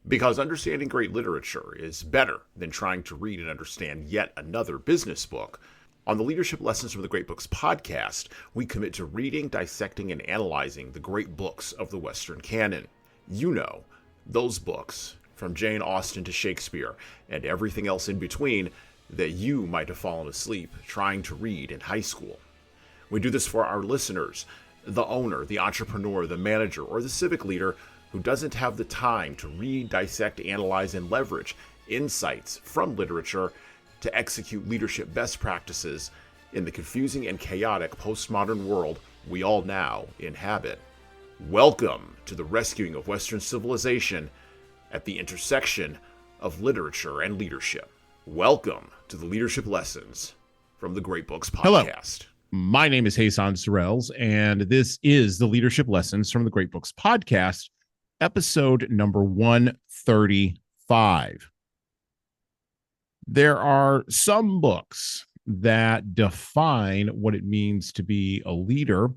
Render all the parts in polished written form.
Because understanding great literature is better than trying to read and understand yet another business book. On the Leadership Lessons from the Great Books podcast, we commit to reading, dissecting, and analyzing the great books of the Western canon. You know, those books, from Jane Austen to Shakespeare, and everything else in between, that you might have fallen asleep trying to read in high school. We do this for our listeners, the owner, the entrepreneur, the manager, or the civic leader who doesn't have the time to read, dissect, analyze, and leverage insights from literature to execute leadership best practices in the confusing and chaotic postmodern world we all now inhabit. Welcome to the rescuing of Western civilization at the intersection of literature and leadership. Welcome to the Leadership Lessons from the Great Books podcast. Hello. My name is Hassan Sorrells, and this is the Leadership Lessons from the Great Books podcast, episode number 135. There are some books that define what it means to be a leader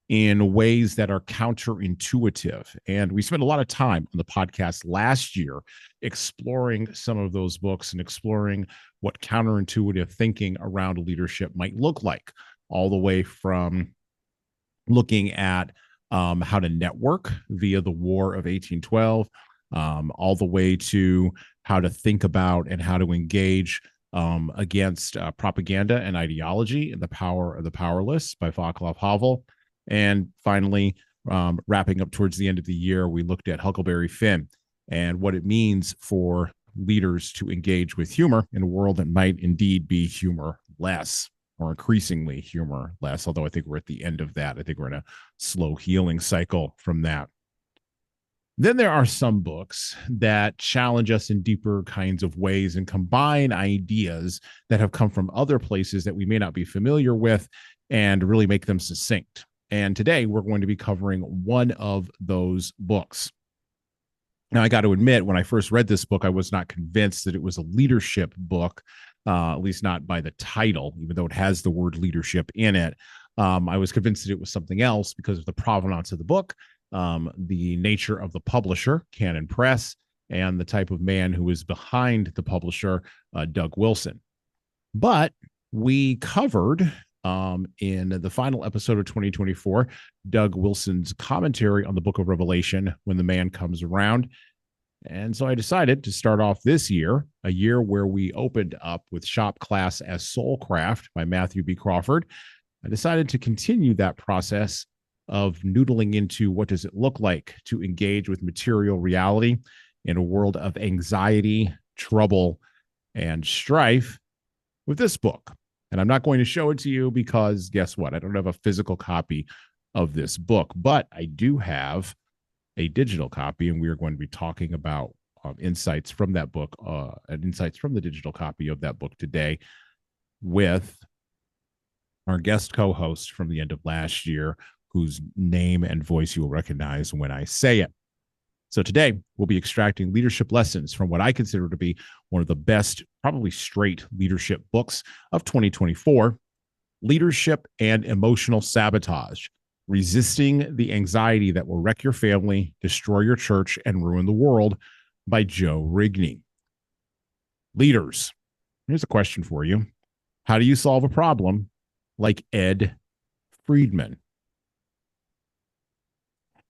in ways that are counterintuitive. And we spent a lot of time on the podcast last year exploring some of those books and exploring what counterintuitive thinking around leadership might look like, all the way from looking at how to network via the War of 1812, all the way to how to think about and how to engage against propaganda and ideology and the power of the powerless by Václav Havel. And finally, wrapping up towards the end of the year, we looked at Huckleberry Finn and what it means for leaders to engage with humor in a world that might indeed be humorless or increasingly humorless, although I think we're at the end of that. I think we're in a slow healing cycle from that. Then there are some books that challenge us in deeper kinds of ways and combine ideas that have come from other places that we may not be familiar with and really make them succinct. And today we're going to be covering one of those books. Now, I got to admit, when I first read this book, I was not convinced that it was a leadership book, at least not by the title, even though it has the word leadership in it. I was convinced that it was something else because of the provenance of the book, the nature of the publisher, Canon Press, and the type of man who is behind the publisher, Doug Wilson. But we covered in the final episode of 2024, Doug Wilson's commentary on the book of Revelation, When the Man Comes Around. And so I decided to start off this year, a year where we opened up with Shop Class as Soulcraft by Matthew B. Crawford. I decided to continue that process of noodling into what does it look like to engage with material reality in a world of anxiety, trouble, and strife with this book. And I'm not going to show it to you because guess what? I don't have a physical copy of this book, but I do have a digital copy, and we are going to be talking about insights from that book and insights from the digital copy of that book today with our guest co-host from the end of last year, whose name and voice you will recognize when I say it. So today, we'll be extracting leadership lessons from what I consider to be one of the best, probably straight leadership books of 2024, Leadership and Emotional Sabotage, Resisting the Anxiety That Will Wreck Your Family, Destroy Your Church, and Ruin the World by Joe Rigney. Leaders, here's a question for you. How do you solve a problem like Ed Friedman?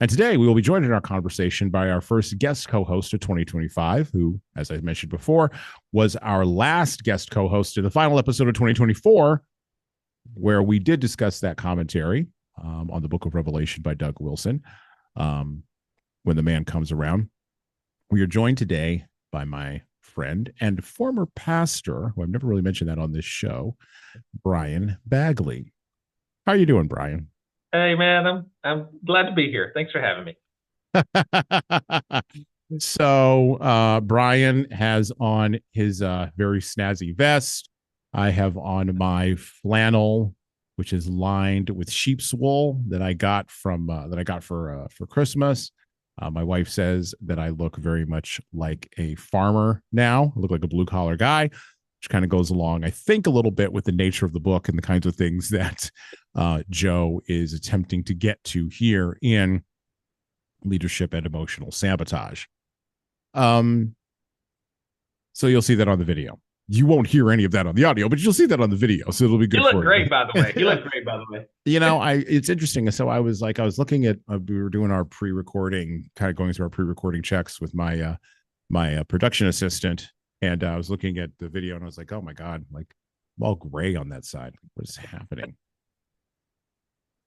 And today we will be joined in our conversation by our first guest co-host of 2025, who, as I mentioned before, was our last guest co-host in the final episode of 2024, where we did discuss that commentary on the book of Revelation by Doug Wilson, When the Man Comes Around. We are joined today by my friend and former pastor, who I've never really mentioned that on this show, Brian Bagley. How are you doing, Brian? Hey, man, I'm glad to be here. Thanks for having me. So Brian has on his very snazzy vest. I have on my flannel, which is lined with sheep's wool that I got for Christmas. My wife says that I look very much like a farmer now. I look like a blue collar guy, which kind of goes along, I think, a little bit with the nature of the book and the kinds of things that Joe is attempting to get to here in Leadership and Emotional Sabotage. So you'll see that on the video. You won't hear any of that on the audio, but you'll see that on the video. So it'll be good. You look great, by the way. You look great, by the way. It's interesting. So I was looking at, we were doing our pre-recording, kind of going through our pre-recording checks with my production assistant. And I was looking at the video and I was like, oh my God, like I'm all gray on that side. What is happening?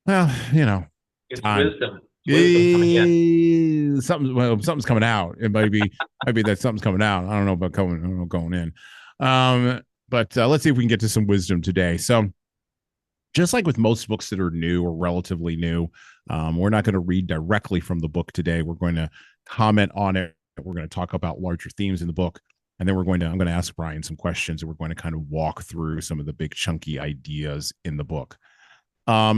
Well, It's time. wisdom. Coming in. Something's coming out. It might be that something's coming out. I don't know about going in. But let's see if we can get to some wisdom today. So just like with most books that are new or relatively new, we're not going to read directly from the book today. We're going to comment on it. We're going to talk about larger themes in the book. And then I'm going to ask Brian some questions, and we're going to kind of walk through some of the big chunky ideas in the book.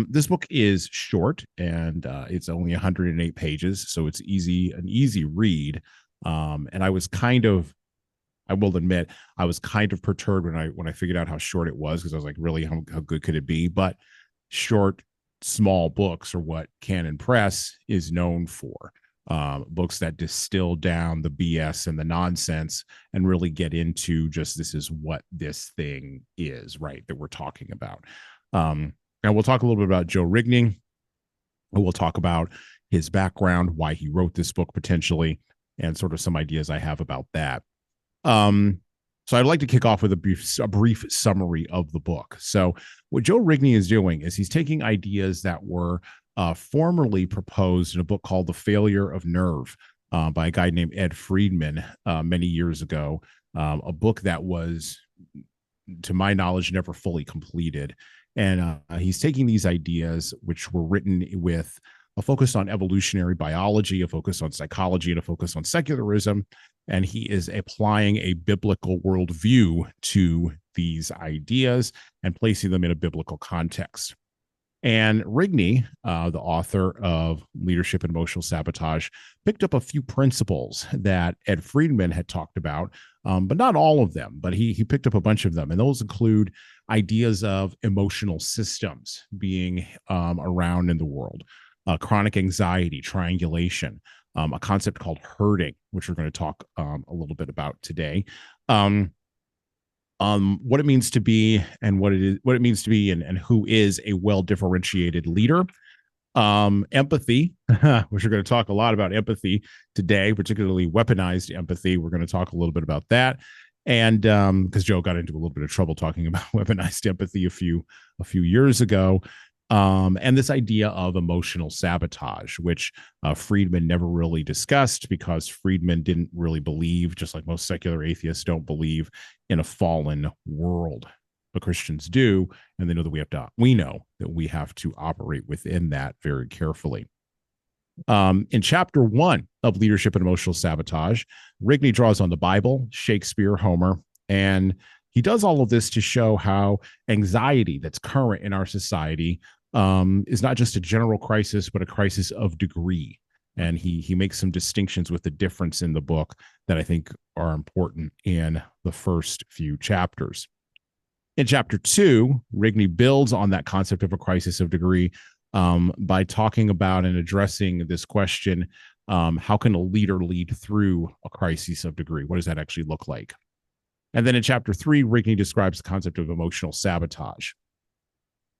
This book is short, and it's only 108 pages, so it's an easy read. And I will admit, I was kind of perturbed when I figured out how short it was, because I was like, really, how good could it be? But short, small books are what Canon Press is known for. Books that distill down the BS and the nonsense and really get into just, this is what this thing is, right, that we're talking about. And we'll talk a little bit about Joe Rigney. And we'll talk about his background, why he wrote this book potentially, and sort of some ideas I have about that. So I'd like to kick off with a brief summary of the book. So what Joe Rigney is doing is he's taking ideas that were formerly proposed in a book called The Failure of Nerve by a guy named Ed Friedman many years ago, a book that was, to my knowledge, never fully completed. And he's taking these ideas, which were written with a focus on evolutionary biology, a focus on psychology, and a focus on secularism. And he is applying a biblical worldview to these ideas and placing them in a biblical context. And Rigney, the author of Leadership and Emotional Sabotage, picked up a few principles that Ed Friedman had talked about, but not all of them, but he picked up a bunch of them. And those include ideas of emotional systems being around in the world, chronic anxiety, triangulation, a concept called herding, which we're going to talk a little bit about today. What it means to be and what it means to be and who is a well-differentiated leader. Empathy, which we're going to talk a lot about empathy today, particularly weaponized empathy. We're going to talk a little bit about that. And because Joe got into a little bit of trouble talking about weaponized empathy a few years ago. And this idea of emotional sabotage, which Friedman never really discussed, because Friedman didn't really believe, just like most secular atheists don't believe, in a fallen world. But Christians do, and they know that we know that we have to operate within that very carefully. In chapter 1 of Leadership and Emotional Sabotage, Rigney draws on the Bible, Shakespeare, Homer, and he does all of this to show how anxiety that's current in our society is not just a general crisis, but a crisis of degree. And he makes some distinctions with the difference in the book that I think are important in the first few chapters. In chapter 2, Rigney builds on that concept of a crisis of degree by talking about and addressing this question, how can a leader lead through a crisis of degree? What does that actually look like? And then in chapter 3, Rigney describes the concept of emotional sabotage.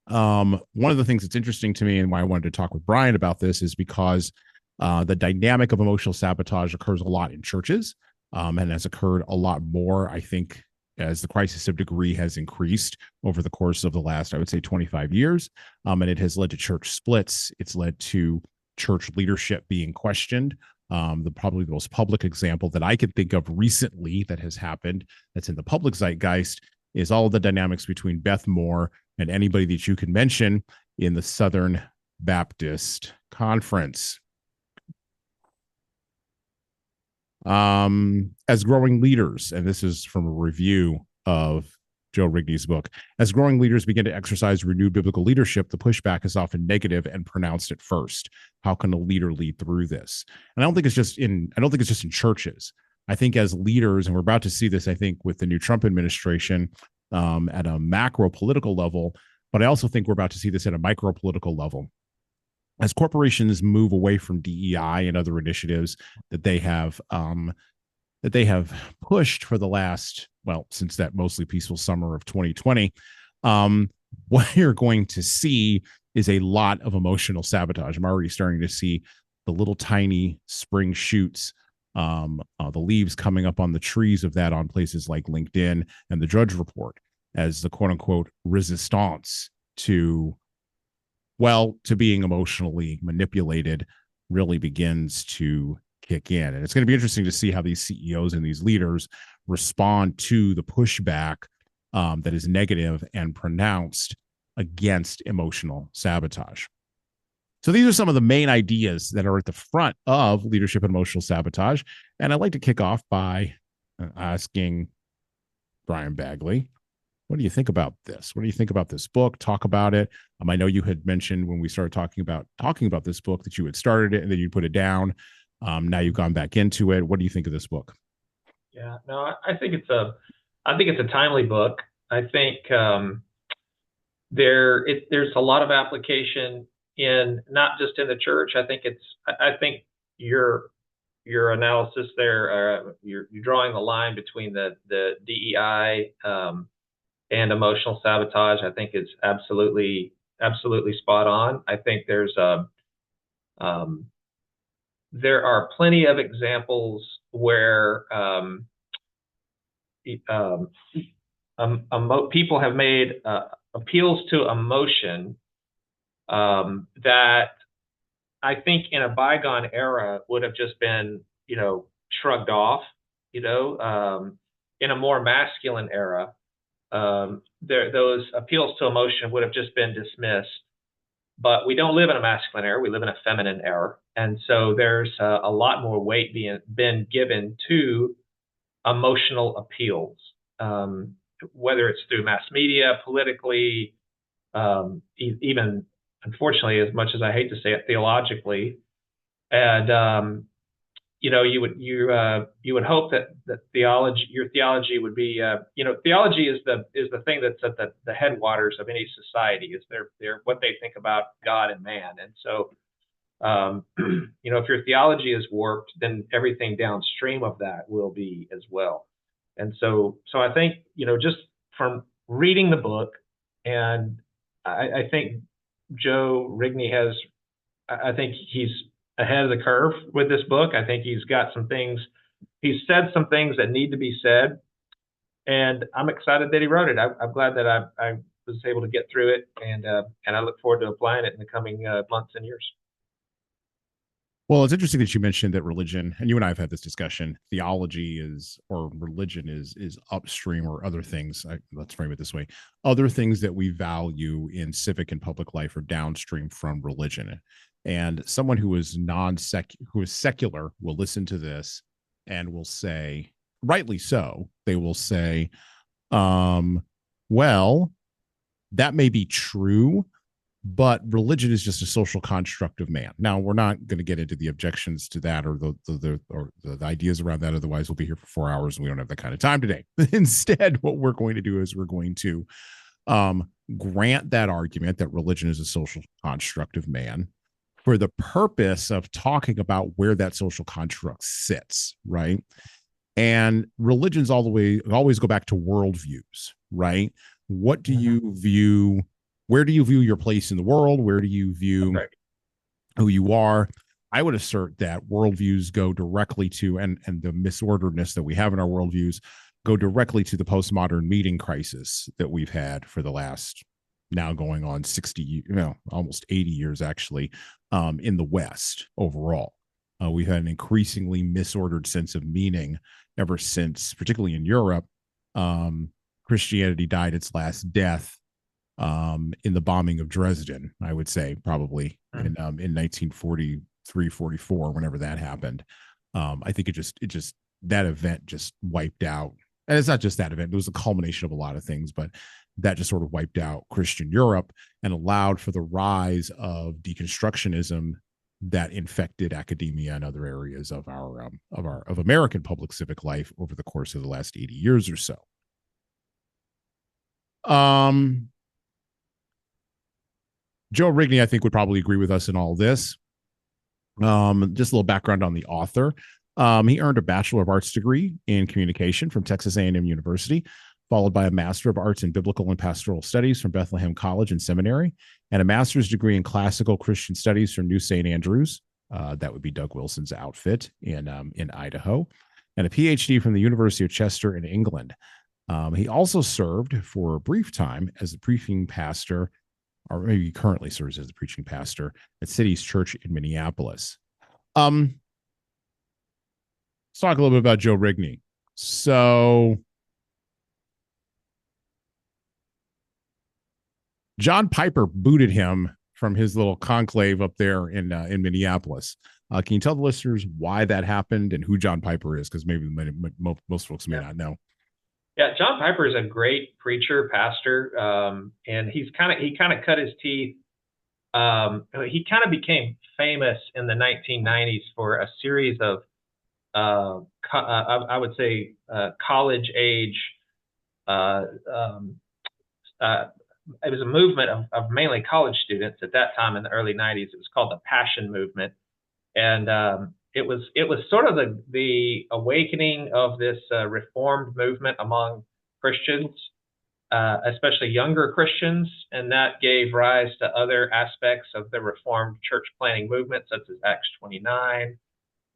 One of the things that's interesting to me and why I wanted to talk with Brian about this is because the dynamic of emotional sabotage occurs a lot in churches and has occurred a lot more, I think, as the crisis of degree has increased over the course of the last, I would say, 25 years. And it has led to church splits. It's led to church leadership being questioned. Probably the most public example that I could think of recently that has happened, that's in the public zeitgeist, is all of the dynamics between Beth Moore and anybody that you can mention in the Southern Baptist Conference. As growing leaders, and this is from a review of Joe Rigney's book, as growing leaders begin to exercise renewed biblical leadership, the pushback is often negative and pronounced at first. How can a leader lead through this? And I don't think it's just in churches. I think as leaders, and we're about to see this, I think, with the new Trump administration at a macro political level, but I also think we're about to see this at a micro political level. As corporations move away from DEI and other initiatives that they have that they have pushed for the last, well, since that mostly peaceful summer of 2020, what you're going to see is a lot of emotional sabotage. I'm already starting to see the little tiny spring shoots, the leaves coming up on the trees of that on places like LinkedIn and the Drudge Report as the quote unquote resistance to, well, to being emotionally manipulated really begins to kick in. And it's going to be interesting to see how these CEOs and these leaders respond to the pushback that is negative and pronounced against emotional sabotage. So these are some of the main ideas that are at the front of leadership and emotional sabotage. And I'd like to kick off by asking Brian Bagley, what do you think about this? What do you think about this book? Talk about it. I know you had mentioned when we started talking about this book that you had started it and then you put it down. Now you've gone back into it. What do you think of this book? Yeah, no, I think it's a timely book. I think there's a lot of application in not just in the church. I think your analysis there, you're drawing the line between the DEI and emotional sabotage. I think is absolutely spot on. I think there are plenty of examples where people have made appeals to emotion that I think in a bygone era would have just been, shrugged off. In a more masculine era, those appeals to emotion would have just been dismissed. But we don't live in a masculine era; we live in a feminine era, and so there's a lot more weight been given to emotional appeals, whether it's through mass media, politically, even unfortunately, as much as I hate to say it, theologically. And you would hope that your theology would be, theology is the thing that's at the headwaters of any society. Is they're what they think about God and man, and so. If your theology is warped, then everything downstream of that will be as well. And so I think, just from reading the book, and I think Joe Rigney I think he's ahead of the curve with this book. I think he's said some things that need to be said, and I'm excited that he wrote it. I'm glad that I was able to get through it, and I look forward to applying it in the coming months and years. Well, it's interesting that you mentioned that religion, and you and I have had this discussion, theology or religion is upstream, or other things. Let's frame it this way. Other things that we value in civic and public life are downstream from religion. And someone who is secular will listen to this and will say, rightly so, they will say, well, that may be true, but religion is just a social construct of man. Now, we're not going to get into the objections to that or the ideas around that. Otherwise, we'll be here for 4 hours and we don't have that kind of time today. Instead, what we're going to do is we're going to grant that argument that religion is a social construct of man for the purpose of talking about where that social construct sits, right? And religions always go back to worldviews, right? What do you view? Where do you view your place in the world? Where do you view who you are? I would assert that worldviews go directly to, and the misorderedness that we have in our worldviews go directly to the postmodern meaning crisis that we've had for the last, now going on 60, almost 80 years actually, in the West overall. We've had an increasingly misordered sense of meaning ever since, particularly in Europe, Christianity died its last death in the bombing of Dresden, I would say, probably in 1943, 44, whenever that happened. I think that event just wiped out. And it's not just that event, it was a culmination of a lot of things, but that just sort of wiped out Christian Europe and allowed for the rise of deconstructionism that infected academia and other areas of of American public civic life over the course of the last 80 years or so. Joe Rigney, I think, would probably agree with us in all this. Just a little background on the author. He earned a Bachelor of Arts degree in communication from Texas A&M University, followed by a Master of Arts in Biblical and Pastoral Studies from Bethlehem College and Seminary, and a master's degree in Classical Christian Studies from New St. Andrews. That would be Doug Wilson's outfit in Idaho, and a PhD from the University of Chester in England. He also served for a brief time as the preaching pastor, or maybe he currently serves as the preaching pastor at City's Church in Minneapolis. Let's talk a little bit about Joe Rigney. So John Piper booted him from his little conclave up there in Minneapolis. Can you tell the listeners why that happened and who John Piper is? Because maybe most folks may not know. Yeah, John Piper is a great preacher, pastor, and he kind of cut his teeth. He kind of became famous in the 1990s for a series of I would say college age. It was a movement of mainly college students at that time in the early 90s. It was called the Passion Movement, and it was sort of the awakening of this Reformed movement among Christians, especially younger Christians, and that gave rise to other aspects of the Reformed church planting movement, such as Acts 29.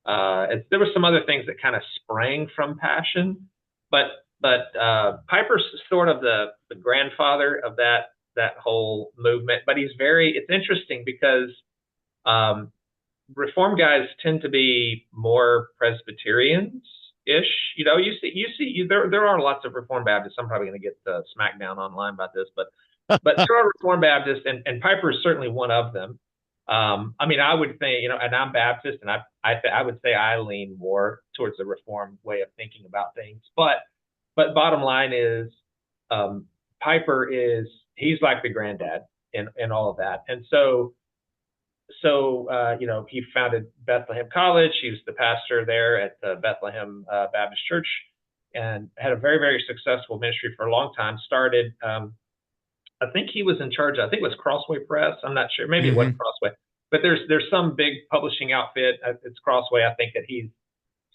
There were some other things that kind of sprang from Passion, but Piper's sort of the grandfather of that whole movement. But it's interesting because Reform guys tend to be more Presbyterians-ish. You see there are lots of Reformed Baptists. I'm probably going to get smacked down online about this, but there are Reformed Baptists, and Piper is certainly one of them. I mean, I would say, and I'm Baptist, and I would say I lean more towards the Reformed way of thinking about things. But bottom line is, Piper he's like the granddad in all of that. And so he founded Bethlehem College. He was the pastor there at the Bethlehem Baptist Church, and had a very, very successful ministry for a long time. Started, I think he was in charge. I think it was Crossway Press. I'm not sure. Maybe it wasn't Crossway, but there's some big publishing outfit. It's Crossway, I think, that he's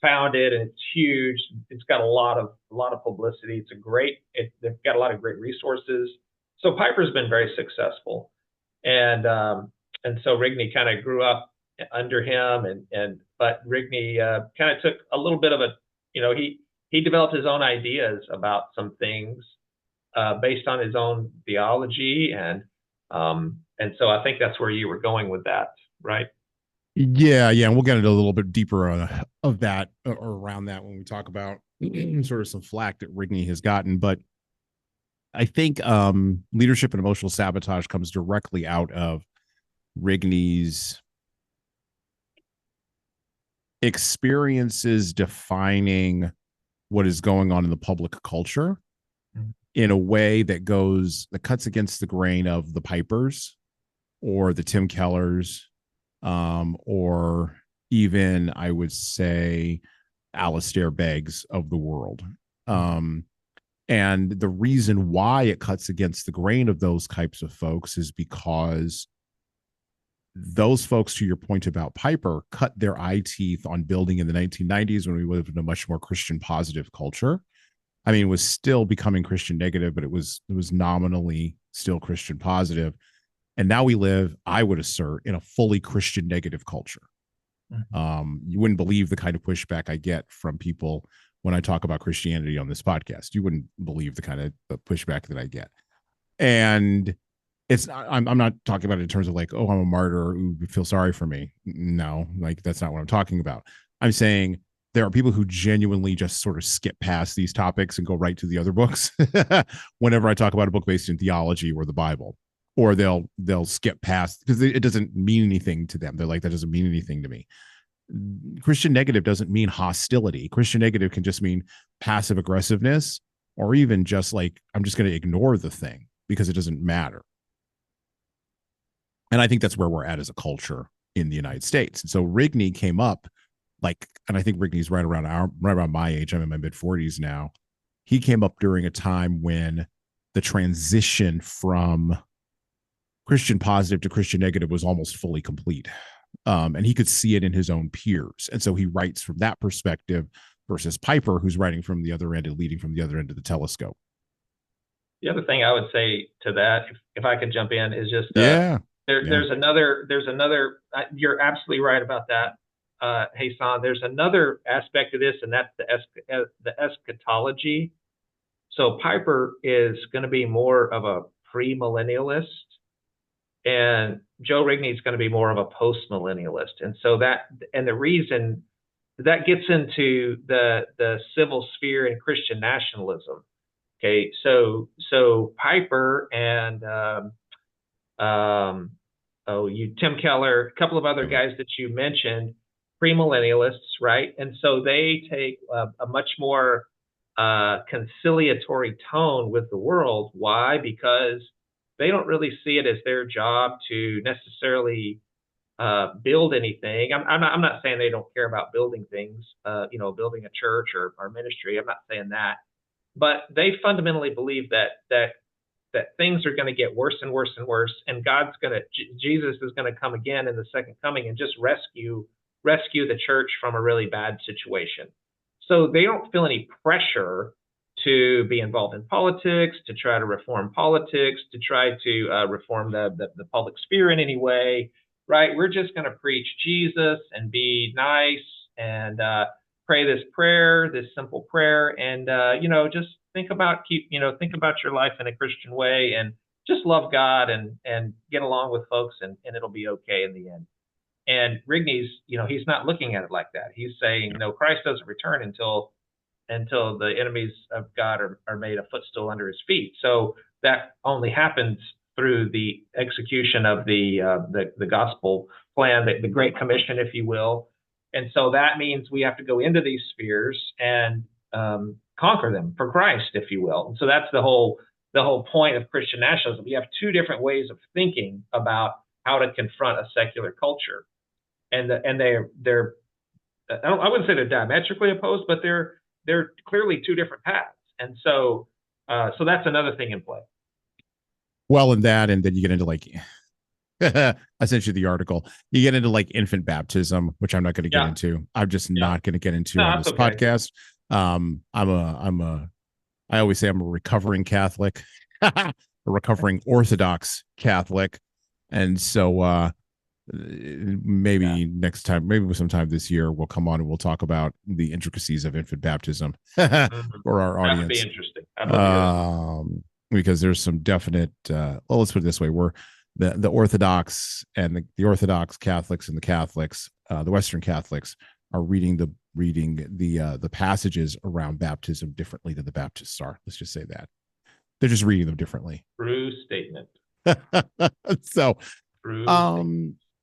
founded, and it's huge. It's got a lot of publicity. They've got a lot of great resources. So Piper's been very successful, and so Rigney kind of grew up under him, but Rigney kind of took a little bit of he developed his own ideas about some things based on his own theology, and so I think that's where you were going with that, right? Yeah, and we'll get into a little bit deeper of that or around that when we talk about sort of some flack that Rigney has gotten. But I think leadership and emotional sabotage comes directly out of Rigney's experiences defining what is going on in the public culture in a way that cuts against the grain of the Pipers or the Tim Kellers, or even, I would say, Alistair Beggs of the world. And the reason why it cuts against the grain of those types of folks is because those folks, to your point about Piper, cut their eye teeth on building in the 1990s when we lived in a much more Christian positive culture. I mean, it was still becoming Christian negative, but it was nominally still Christian positive. And now we live, I would assert, in a fully Christian negative culture. You wouldn't believe the kind of pushback I get from people when I talk about Christianity on this podcast. You wouldn't believe the kind of pushback that I get. And I'm not talking about it in terms of like, oh, I'm a martyr, ooh, feel sorry for me. No, like that's not what I'm talking about. I'm saying there are people who genuinely just sort of skip past these topics and go right to the other books whenever I talk about a book based in theology or the Bible, or they'll skip past because it doesn't mean anything to them. They're like, that doesn't mean anything to me. Christian negative doesn't mean hostility. Christian negative can just mean passive aggressiveness, or even just like, I'm just going to ignore the thing because it doesn't matter. And I think that's where we're at as a culture in the United States. And so Rigney came up and I think Rigney's right around my age. I'm in my mid 40s now. He came up during a time when the transition from Christian positive to Christian negative was almost fully complete. And he could see it in his own peers. And so he writes from that perspective versus Piper, who's writing from the other end and leading from the other end of the telescope. The other thing I would say to that, if I could jump in, is just there's another you're absolutely right about that, Hassan. There's another aspect of this, and that's the eschatology. So Piper is going to be more of a premillennialist, and Joe Rigney is going to be more of a postmillennialist. And so the reason that gets into the civil sphere and Christian nationalism. Okay, so Piper and Tim Keller, a couple of other guys that you mentioned, premillennialists, right? And so they take a much more conciliatory tone with the world. Why? Because they don't really see it as their job to necessarily build anything. I'm not saying they don't care about building things, building a church or ministry. I'm not saying that. But they fundamentally believe that things are going to get worse and worse and worse, and Jesus is going to come again in the second coming and just rescue the church from a really bad situation. So they don't feel any pressure to be involved in politics, to try to reform politics, to try to reform the public sphere in any way, right? We're just going to preach Jesus and be nice and pray this simple prayer, and just think about your life in a Christian way, and just love God and get along with folks, and it'll be okay in the end. And Rigney's, he's not looking at it like that. He's saying, no, Christ doesn't return until the enemies of God are made a footstool under his feet. So that only happens through the execution of the gospel plan, the Great Commission, if you will. And so that means we have to go into these spheres and conquer them for Christ, if you will. And so that's the whole point of Christian nationalism. You have two different ways of thinking about how to confront a secular culture, and they're I wouldn't say they're diametrically opposed, but they're clearly two different paths. And so that's another thing in play. Well, and then you get into I sent you the article. You get into infant baptism, which I'm not going to get into. I'm just not going to get into on this podcast. I always say I'm a recovering Catholic, a recovering Orthodox Catholic. And so maybe next time, maybe sometime this year, we'll come on and we'll talk about the intricacies of infant baptism for our audience. That would be interesting. Because there's some definite, let's put it this way, we're the Orthodox and the Orthodox Catholics and the Catholics, the Western Catholics are reading the passages around baptism differently than the Baptists are. Let's just say that. They're just reading them differently. True statement. So,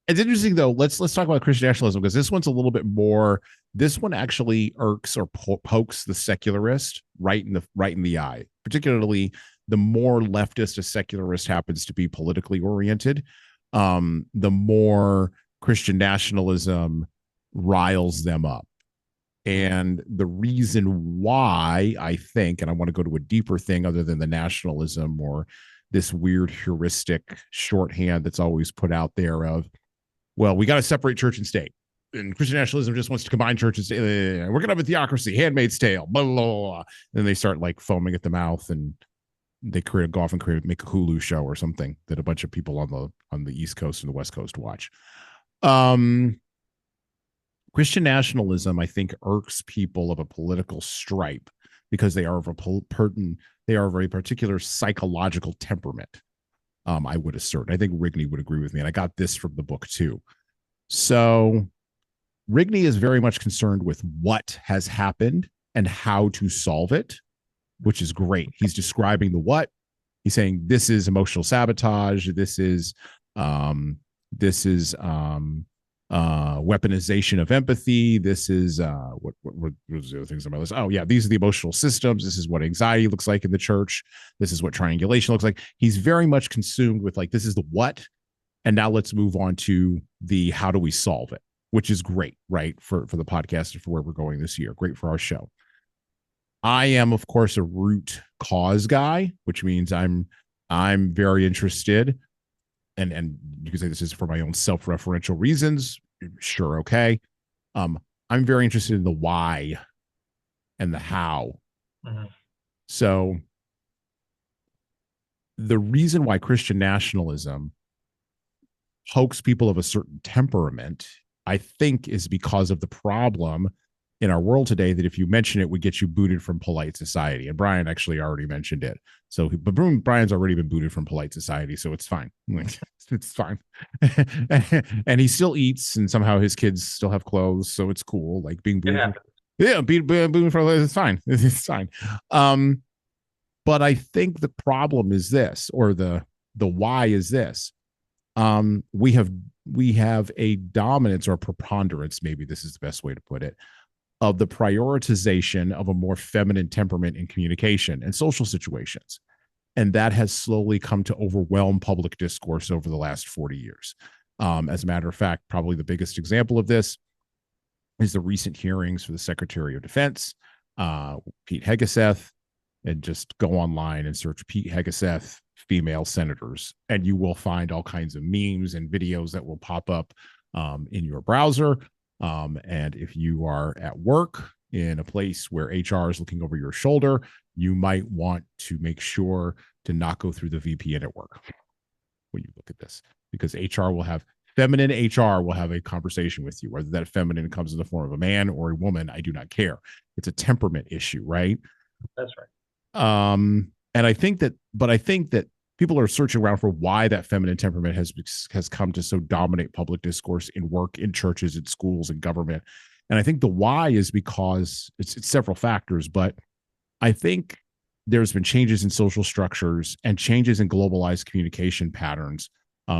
it's interesting though. Let's talk about Christian nationalism, because this one's a little bit more. This one actually irks or pokes the secularist right in the eye. Particularly, the more leftist a secularist happens to be politically oriented, the more Christian nationalism riles them up. And the reason why, I think, and I want to go to a deeper thing other than the nationalism or this weird heuristic shorthand that's always put out there of, well, we got to separate church and state. And Christian nationalism just wants to combine church and state. We're going to have a theocracy, Handmaid's Tale, blah, blah, blah. And then they start foaming at the mouth, and they make a Hulu show or something that a bunch of people on the East Coast and the West Coast watch. Christian nationalism, I think, irks people of a political stripe because they are of a very particular psychological temperament. I would assert. I think Rigney would agree with me, and I got this from the book too. So Rigney is very much concerned with what has happened and how to solve it, which is great. He's describing the what. He's saying this is emotional sabotage. This is weaponization of empathy. This is what was the other things on my list? Oh yeah, these are the emotional systems. This is what anxiety looks like in the church. This is what triangulation looks like. He's very much consumed with this is the what, and now let's move on to the how do we solve it, which is great, right, for the podcast and for where we're going this year. Great for our show. I am, of course, a root cause guy, which means I'm very interested, and you can say this is for my own self-referential reasons, Sure, okay. I'm very interested in the why and the how. Mm-hmm. So the reason why Christian nationalism pokes people of a certain temperament, I think, is because of the problem in our world today that if you mention it would get you booted from polite society. And Brian actually already mentioned it. So, but Brian's already been booted from polite society, so it's fine. It's fine. And he still eats, and somehow his kids still have clothes, so it's cool. Like being booted. Yeah, being booted from it's fine. It's fine. But I think the problem is this, or the why is this. We have a dominance or preponderance, maybe this is the best way to put it, of the prioritization of a more feminine temperament in communication and social situations. And that has slowly come to overwhelm public discourse over the last 40 years. As a matter of fact, probably the biggest example of this is the recent hearings for the Secretary of Defense, Pete Hegseth, and just go online and search Pete Hegseth female senators, and you will find all kinds of memes and videos that will pop up in your browser. And if you are at work in a place where HR is looking over your shoulder, you might want to make sure to not go through the VPN at work when you look at this, because feminine HR will have a conversation with you. Whether that feminine comes in the form of a man or a woman, I do not care. It's a temperament issue, right? That's right. And I think that people are searching around for why that feminine temperament has come to so dominate public discourse in work, in churches, in schools, in government. And I think the why is because it's several factors, but I think there's been changes in social structures and changes in globalized communication patterns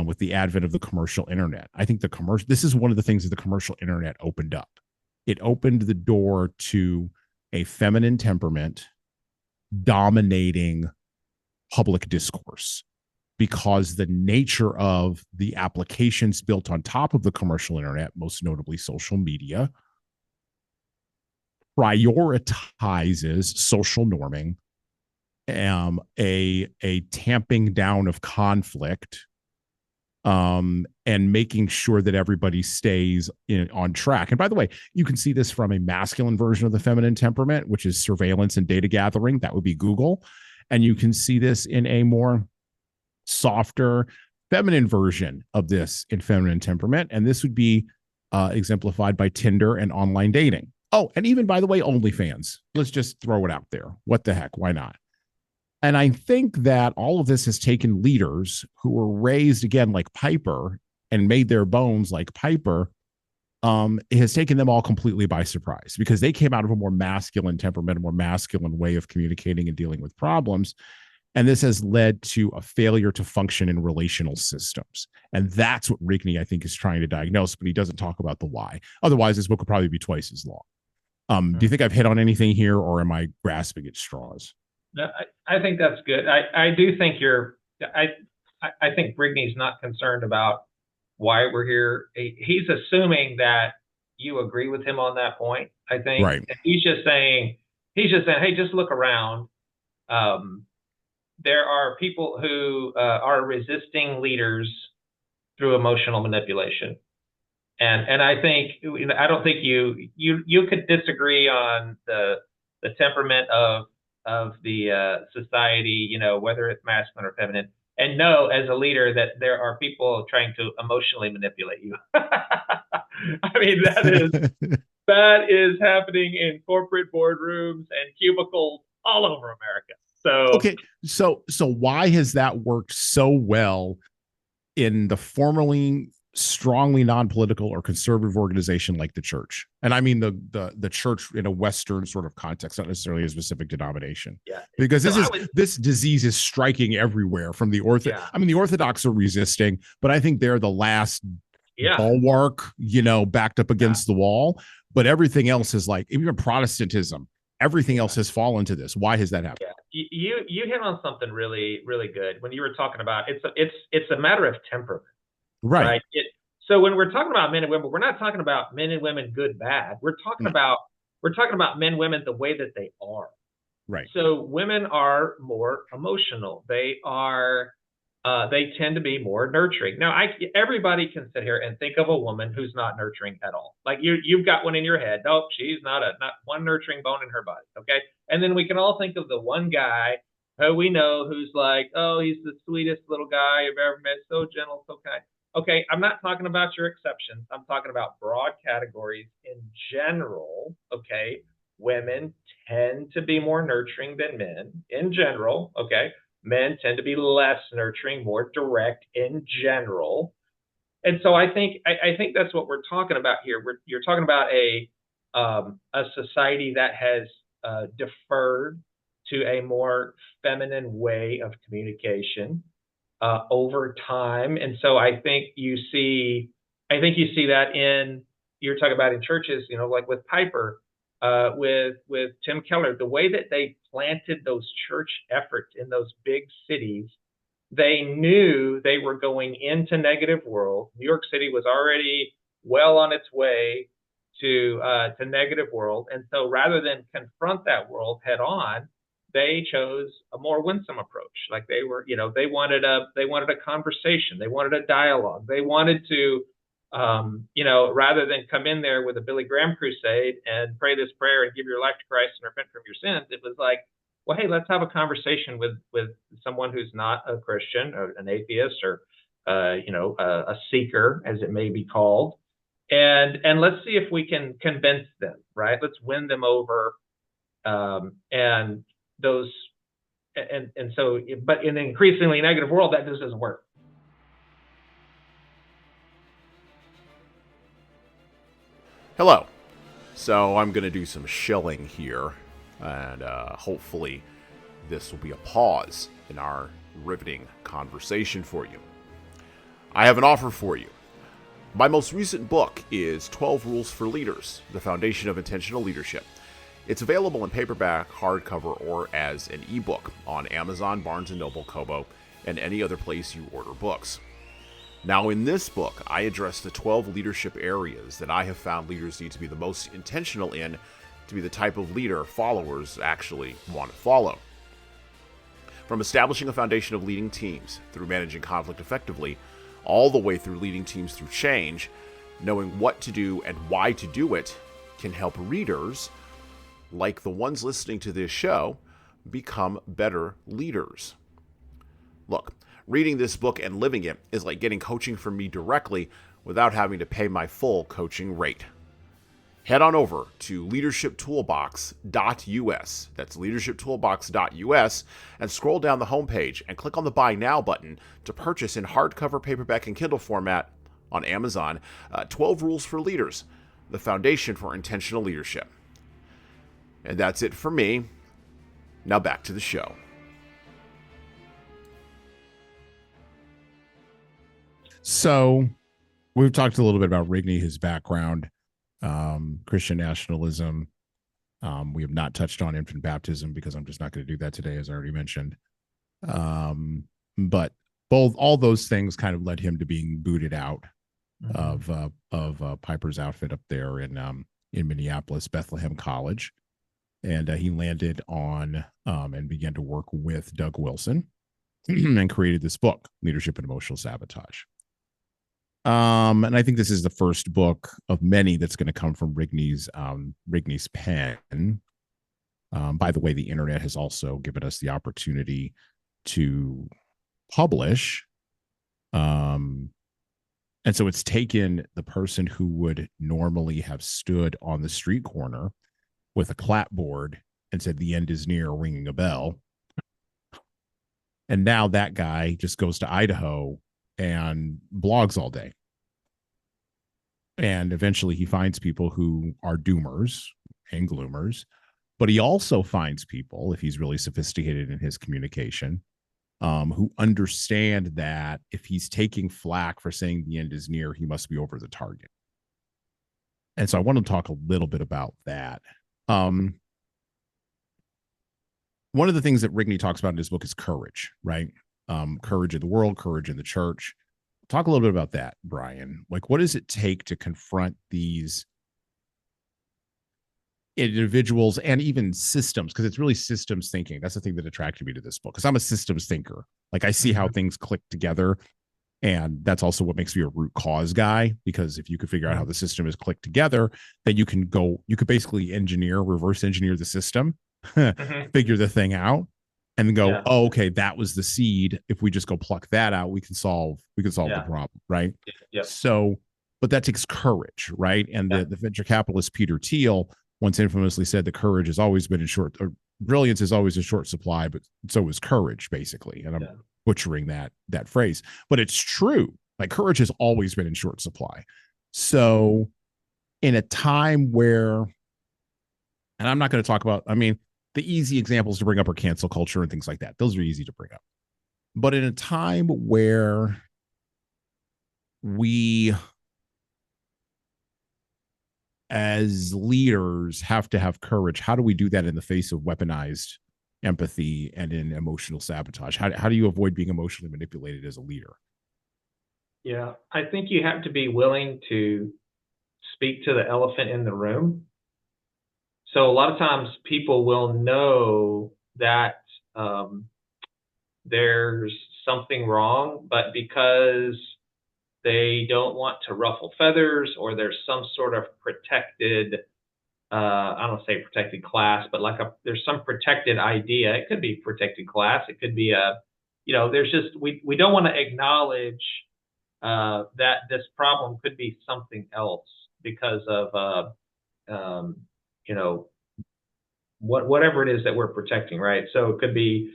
with the advent of the commercial internet. I think this is one of the things that the commercial internet opened up. It opened the door to a feminine temperament dominating public discourse, because the nature of the applications built on top of the commercial internet, most notably social media, prioritizes social norming, a tamping down of conflict, and making sure that everybody stays on track. And by the way, you can see this from a masculine version of the feminine temperament, which is surveillance and data gathering. That would be Google. And you can see this in a more softer feminine version of this in feminine temperament. And this would be exemplified by Tinder and online dating. Oh, and even, by the way, OnlyFans. Let's just throw it out there. What the heck? Why not? And I think that all of this has taken leaders who were raised, again, like Piper and made their bones like Piper. It has taken them all completely by surprise, because they came out of a more masculine temperament, a more masculine way of communicating and dealing with problems. And this has led to a failure to function in relational systems. And that's what Rigney, I think, is trying to diagnose, but he doesn't talk about the why. Otherwise, this book would probably be twice as long. Do you think I've hit on anything here, or am I grasping at straws? No, I think that's good. I do think I think Rigney's not concerned about why we're here. He's assuming that you agree with him on that point, I think. Right. And he's just saying, hey, just look around. There are people who are resisting leaders through emotional manipulation. And I think, I don't think you could disagree on the temperament of the society, whether it's masculine or feminine, and know as a leader that there are people trying to emotionally manipulate you. I mean, that is happening in corporate boardrooms and cubicles all over America. So okay, so why has that worked so well in the formerly strongly non-political or conservative organization like the church? And I mean the church in a Western sort of context, not necessarily a specific denomination. Yeah. Because this disease is striking everywhere from the I mean, the Orthodox are resisting, but I think they're the last bulwark, backed up against the wall. But everything else is like, even Protestantism, everything else has fallen to this. Why has that happened? Yeah. You hit on something really, really good when you were talking about it's a matter of temperament. Right. So when we're talking about men and women, we're not talking about men and women good, bad. We're talking about men, women the way that they are. Right. So women are more emotional. They are they tend to be more nurturing. Now, everybody can sit here and think of a woman who's not nurturing at all. Like you've got one in your head. Nope, she's not one nurturing bone in her body. Okay, and then we can all think of the one guy who we know who's like, oh, he's the sweetest little guy you've ever met, so gentle, so kind. Okay, I'm not talking about your exceptions. I'm talking about broad categories in general. Okay, women tend to be more nurturing than men in general. Okay, men tend to be less nurturing, more direct in general. And so I think that's what we're talking about here. You're talking about a society that has deferred to a more feminine way of communication over time. And so I think you see that you're talking about in churches, like with Piper, with Tim Keller, the way that they planted those church efforts in those big cities. They knew they were going into negative world. New York City was already well on its way to negative world. And so rather than confront that world head on, they chose a more winsome approach. Like they wanted a conversation. They wanted a dialogue. They wanted to, rather than come in there with a Billy Graham crusade and pray this prayer and give your life to Christ and repent from your sins, it was like, well, hey, let's have a conversation with someone who's not a Christian or an atheist or, a seeker, as it may be called. And let's see if we can convince them, right? Let's win them over. And so, but in an increasingly negative world, that just doesn't work. Hello. So I'm going to do some shilling here, and hopefully this will be a pause in our riveting conversation for you. I have an offer for you. My most recent book is 12 Rules for Leaders, the Foundation of Intentional Leadership. It's available in paperback, hardcover, or as an ebook on Amazon, Barnes & Noble, Kobo, and any other place you order books. Now, in this book, I address the 12 leadership areas that I have found leaders need to be the most intentional in to be the type of leader followers actually want to follow. From establishing a foundation of leading teams through managing conflict effectively, all the way through leading teams through change, knowing what to do and why to do it can help readers, like the ones listening to this show, become better leaders. Look, reading this book and living it is like getting coaching from me directly without having to pay my full coaching rate. Head on over to leadershiptoolbox.us. That's leadershiptoolbox.us, and scroll down the homepage and click on the Buy Now button to purchase in hardcover, paperback, and Kindle format on Amazon 12 Rules for Leaders, the Foundation for Intentional Leadership. And that's it for me. Now back to the show. So we've talked a little bit about Rigney, his background, Christian nationalism. We have not touched on infant baptism because I'm just not going to do that today, as I already mentioned. But all those things kind of led him to being booted out of Piper's outfit up there in Minneapolis, Bethlehem College. And he landed on and began to work with Doug Wilson and created this book, Leadership and Emotional Sabotage. And I think this is the first book of many that's going to come from Rigney's pen. By the way, the internet has also given us the opportunity to publish. And so it's taken the person who would normally have stood on the street corner with a clapboard and said, "The end is near," ringing a bell. And now that guy just goes to Idaho and blogs all day. And eventually he finds people who are doomers and gloomers, but he also finds people, if he's really sophisticated in his communication, who understand that if he's taking flack for saying the end is near, he must be over the target. And so I want to talk a little bit about that. One of the things that Rigney talks about in his book is courage, right? Courage in the world, courage in the church. Talk a little bit about that, Brian. Like, what does it take to confront these individuals and even systems, because it's really systems thinking. That's the thing that attracted me to this book, because I'm a systems thinker. Like, I see how things click together. And that's also what makes me a root cause guy, because if you could figure out how the system is clicked together, then you could basically reverse engineer the system, figure the thing out, and then go, oh, okay, that was the seed. If we just go pluck that out, we can solve the problem, right? Yeah. So, but that takes courage, right? And the venture capitalist Peter Thiel once infamously said that courage has always been in short, or brilliance is always in short supply, but so is courage, basically. And I'm butchering that phrase, but it's true. Like, courage has always been in short supply. So in a time where, and I'm not going to talk about, I mean, the easy examples to bring up are cancel culture and things like that. Those are easy to bring up. But in a time where we as leaders have to have courage, how do we do that in the face of weaponized empathy and in emotional sabotage? How do you avoid being emotionally manipulated as a leader? Yeah, I think you have to be willing to speak to the elephant in the room. So a lot of times people will know that there's something wrong, but because they don't want to ruffle feathers, or there's some sort of protected, I don't say protected class, but there's some protected idea. It could be protected class. It could be there's just, we don't want to acknowledge that this problem could be something else because of, whatever it is that we're protecting, right? So it could be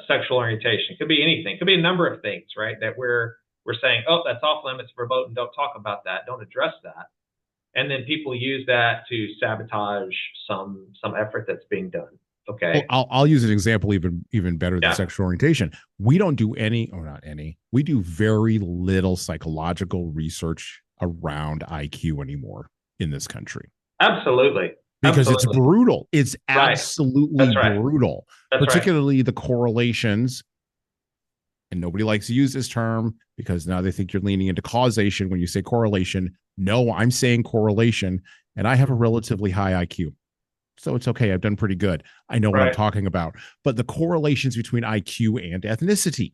sexual orientation. It could be anything. It could be a number of things, right? That we're saying, oh, that's off limits, verboten, don't talk about that, don't address that. And then people use that to sabotage some effort that's being done. Okay. Well, I'll use an example even better than sexual orientation. We don't do we do very little psychological research around IQ anymore in this country. Absolutely. Because it's brutal. It's absolutely brutal. That's particularly the correlations. And nobody likes to use this term because now they think you're leaning into causation when you say correlation. No, I'm saying correlation, and I have a relatively high IQ. So it's okay. I've done pretty good. I know what I'm talking about. But the correlations between IQ and ethnicity,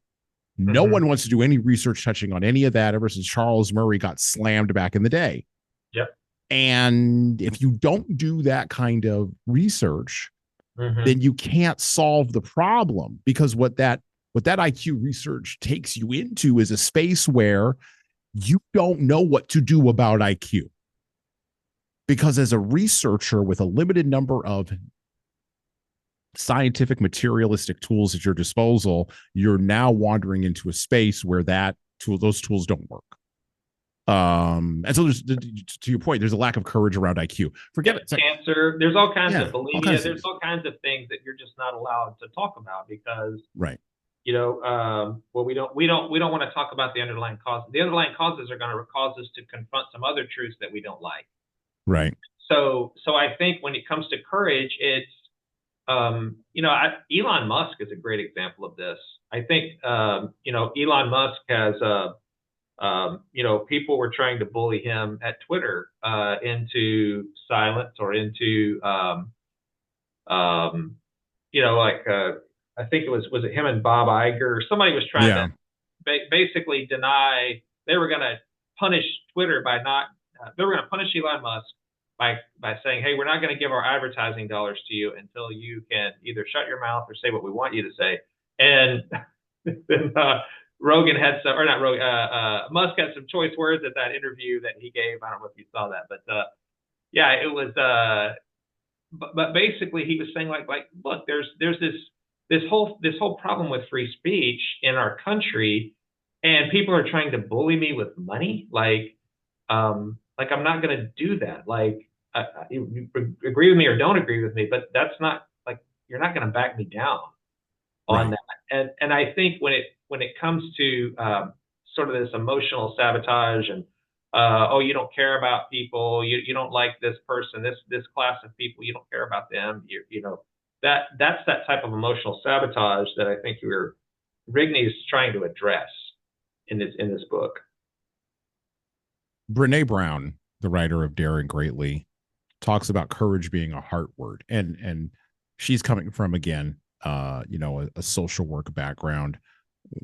no one wants to do any research touching on any of that ever since Charles Murray got slammed back in the day. Yep. And if you don't do that kind of research, then you can't solve the problem, because what that IQ research takes you into is a space where you don't know what to do about IQ. Because as a researcher with a limited number of scientific materialistic tools at your disposal, you're now wandering into a space where those tools don't work. And so there's, to your point, there's a lack of courage around IQ. Forget it. Cancer. There's all kinds of bulimia. There's all kinds of things that you're just not allowed to talk about because, we don't want to talk about the underlying causes. The underlying causes are going to cause us to confront some other truths that we don't like. Right. So I think when it comes to courage, it's, Elon Musk is a great example of this. I think, Elon Musk has, people were trying to bully him at Twitter into silence or into, I think was it him and Bob Iger? Somebody was trying to basically deny, they were going to punish Twitter they were going to punish Elon Musk by saying, hey, we're not going to give our advertising dollars to you until you can either shut your mouth or say what we want you to say. And then Musk had some choice words at that interview that he gave. I don't know if you saw that, but it was. But basically, he was saying like, look, there's this whole problem with free speech in our country, and people are trying to bully me with money. I'm not going to do that. You agree with me or don't agree with me, but that's not you're not going to back me down on that. And I think when it comes to sort of this emotional sabotage and you don't care about people, you don't like this person, this class of people, you don't care about them, that's that type of emotional sabotage that I think Rigney is trying to address in this book. Brene Brown, the writer of Daring Greatly, talks about courage being a heart word, and she's coming from, again, a social work background,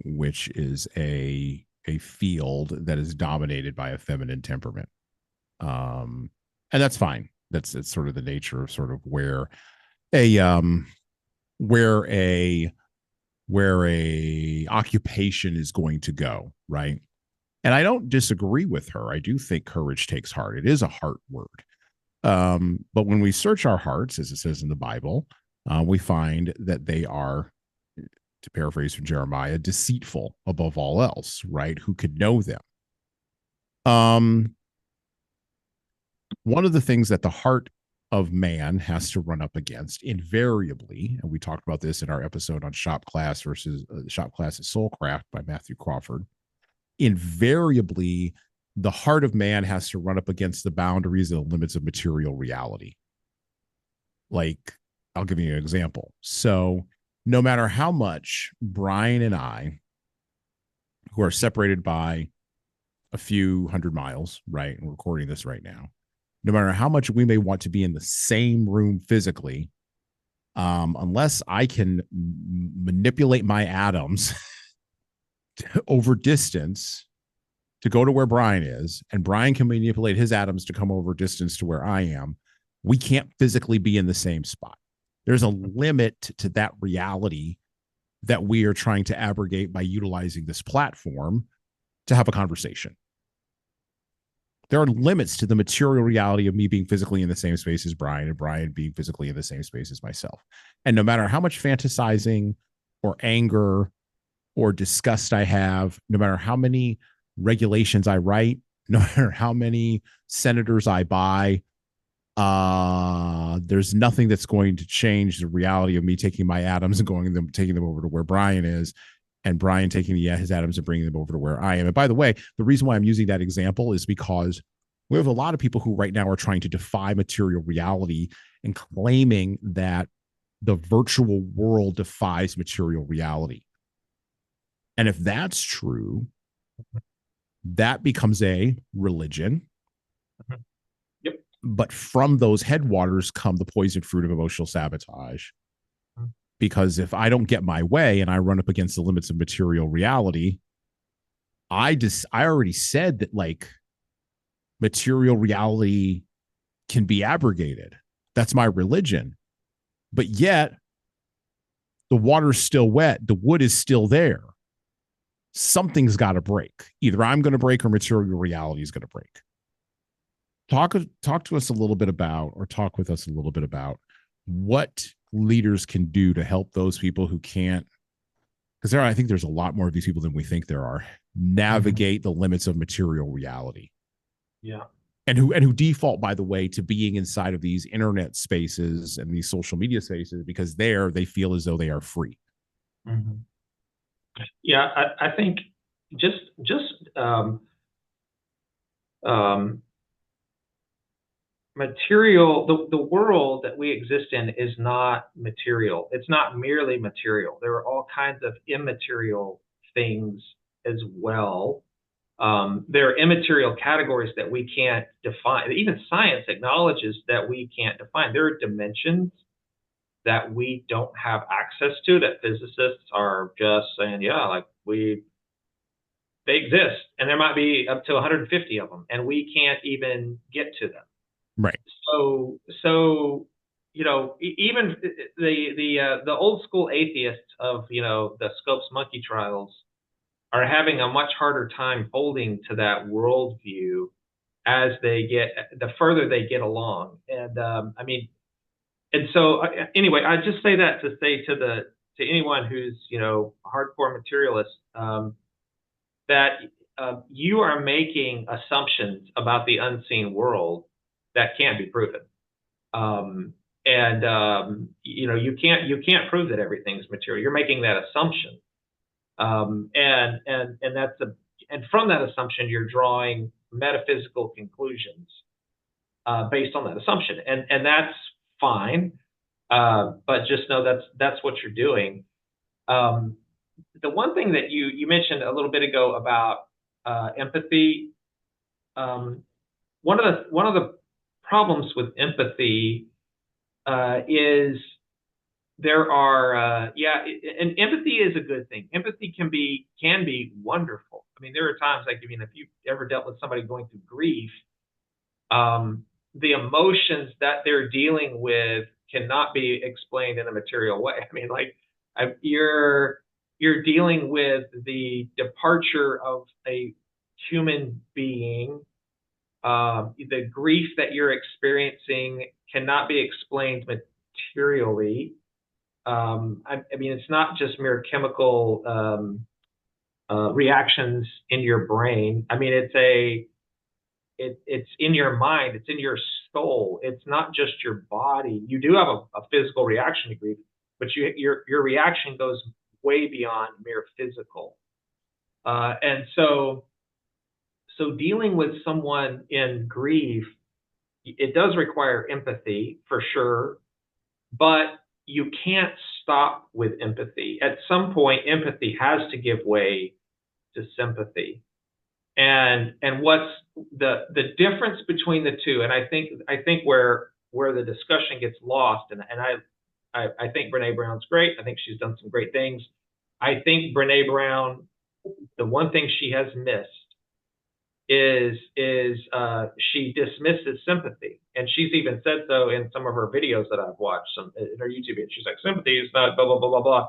which is a field that is dominated by a feminine temperament, and that's fine. That's sort of the nature of sort of where a occupation is going to go, right? And I don't disagree with her. I do think courage takes heart. It is a heart word. But when we search our hearts, as it says in the Bible, we find that they are, to paraphrase from Jeremiah, deceitful above all else, right? Who could know them? One of the things that the heart of man has to run up against invariably, and we talked about this in our episode on Shop Class versus Shop Class is Soulcraft by Matthew Crawford, invariably the heart of man has to run up against the boundaries and the limits of material reality. Like, I'll give you an example. So no matter how much Brian and I, who are separated by a few hundred miles, right, and we're recording this right now, no matter how much we may want to be in the same room physically, unless I can manipulate my atoms over distance to go to where Brian is, and Brian can manipulate his atoms to come over distance to where I am, we can't physically be in the same spot. There's a limit to that reality that we are trying to abrogate by utilizing this platform to have a conversation. There are limits to the material reality of me being physically in the same space as Brian and Brian being physically in the same space as myself. And no matter how much fantasizing or anger or disgust I have, no matter how many regulations I write, no matter how many senators I buy, there's nothing that's going to change the reality of me taking my atoms and taking them over to where Brian is, and Brian taking his atoms and bringing them over to where I am. And by the way, the reason why I'm using that example is because we have a lot of people who right now are trying to defy material reality and claiming that the virtual world defies material reality. And if that's true, that becomes a religion. Yep. But from those headwaters come the poison fruit of emotional sabotage. Because if I don't get my way and I run up against the limits of material reality, I already said that, like, material reality can be abrogated. That's my religion. But yet the water's still wet. The wood is still there. Something's got to break. Either I'm going to break or material reality is going to break. Talk to us a little bit about, or talk with us a little bit about what leaders can do to help those people who can't, because I think there's a lot more of these people than we think there are, navigate the limits of material reality. Yeah. And who default, by the way, to being inside of these internet spaces and these social media spaces because there they feel as though they are free. Mm-hmm. Yeah, I think just material, the world that we exist in is not material. It's not merely material. There are all kinds of immaterial things as well. There are immaterial categories that we can't define. Even science acknowledges that we can't define. There are dimensions that we don't have access to, that physicists are just saying, yeah, like they exist, and there might be up to 150 of them, and we can't even get to them. Right. So even the old school atheists of the Scopes monkey trials are having a much harder time holding to that worldview as the further they get along. And so anyway, I just say that to say to anyone who's a hardcore materialist, that you are making assumptions about the unseen world that can't be proven. You can't prove that everything's material. You're making that assumption. And from that assumption, you're drawing metaphysical conclusions based on that assumption. And that's fine. But just know that's what you're doing. The one thing that you mentioned a little bit ago about empathy, one of the problems with empathy is there are and empathy is a good thing. Empathy can be wonderful. I mean, there are times like, I mean, if you've ever dealt with somebody going through grief, the emotions that they're dealing with cannot be explained in a material way. I mean, like you're dealing with the departure of a human being. The grief that you're experiencing cannot be explained materially. I mean, it's not just mere chemical reactions in your brain. I mean, it's in your mind, it's in your soul. It's not just your body. You do have a physical reaction to grief, but your reaction goes way beyond mere physical. And so dealing with someone in grief, it does require empathy for sure, but you can't stop with empathy. At some point, empathy has to give way to sympathy. And what's the difference between the two? And I think where the discussion gets lost, and I think Brene Brown's great. I think she's done some great things. I think Brene Brown, the one thing she has missed is she dismisses sympathy, and she's even said so in some of her videos that I've watched, in her YouTube videos. She's like, sympathy is not blah blah blah blah blah.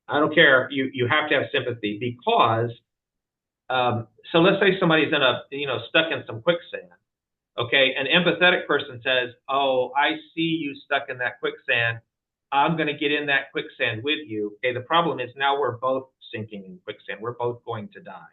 I don't care. You have to have sympathy because so let's say somebody's stuck in some quicksand. Okay, an empathetic person says, "Oh, I see you stuck in that quicksand. I'm going to get in that quicksand with you." Okay, the problem is now we're both sinking in quicksand. We're both going to die.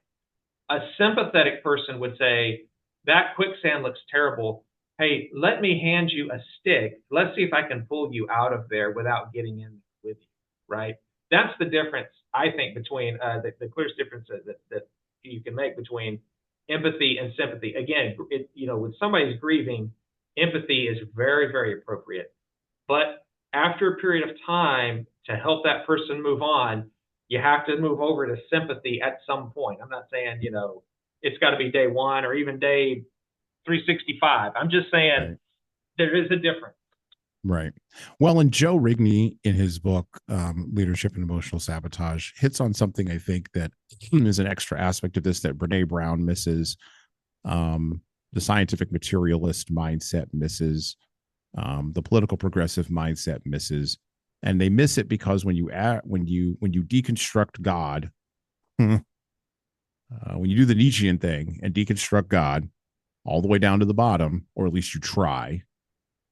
A sympathetic person would say, that quicksand looks terrible. Hey, let me hand you a stick. Let's see if I can pull you out of there without getting in with you, right? That's the difference, I think, between the clearest difference that you can make between empathy and sympathy. Again, when somebody's grieving, empathy is very, very appropriate. But after a period of time, to help that person move on, you have to move over to sympathy at some point. I'm not saying, it's got to be day one or even day 365. I'm just saying There is a difference. Right. Well, and Joe Rigney in his book, Leadership and Emotional Sabotage, hits on something I think that is an extra aspect of this that Brene Brown misses, the scientific materialist mindset misses, the political progressive mindset misses. And they miss it because when you deconstruct God, when you do the Nietzschean thing and deconstruct God all the way down to the bottom, or at least you try,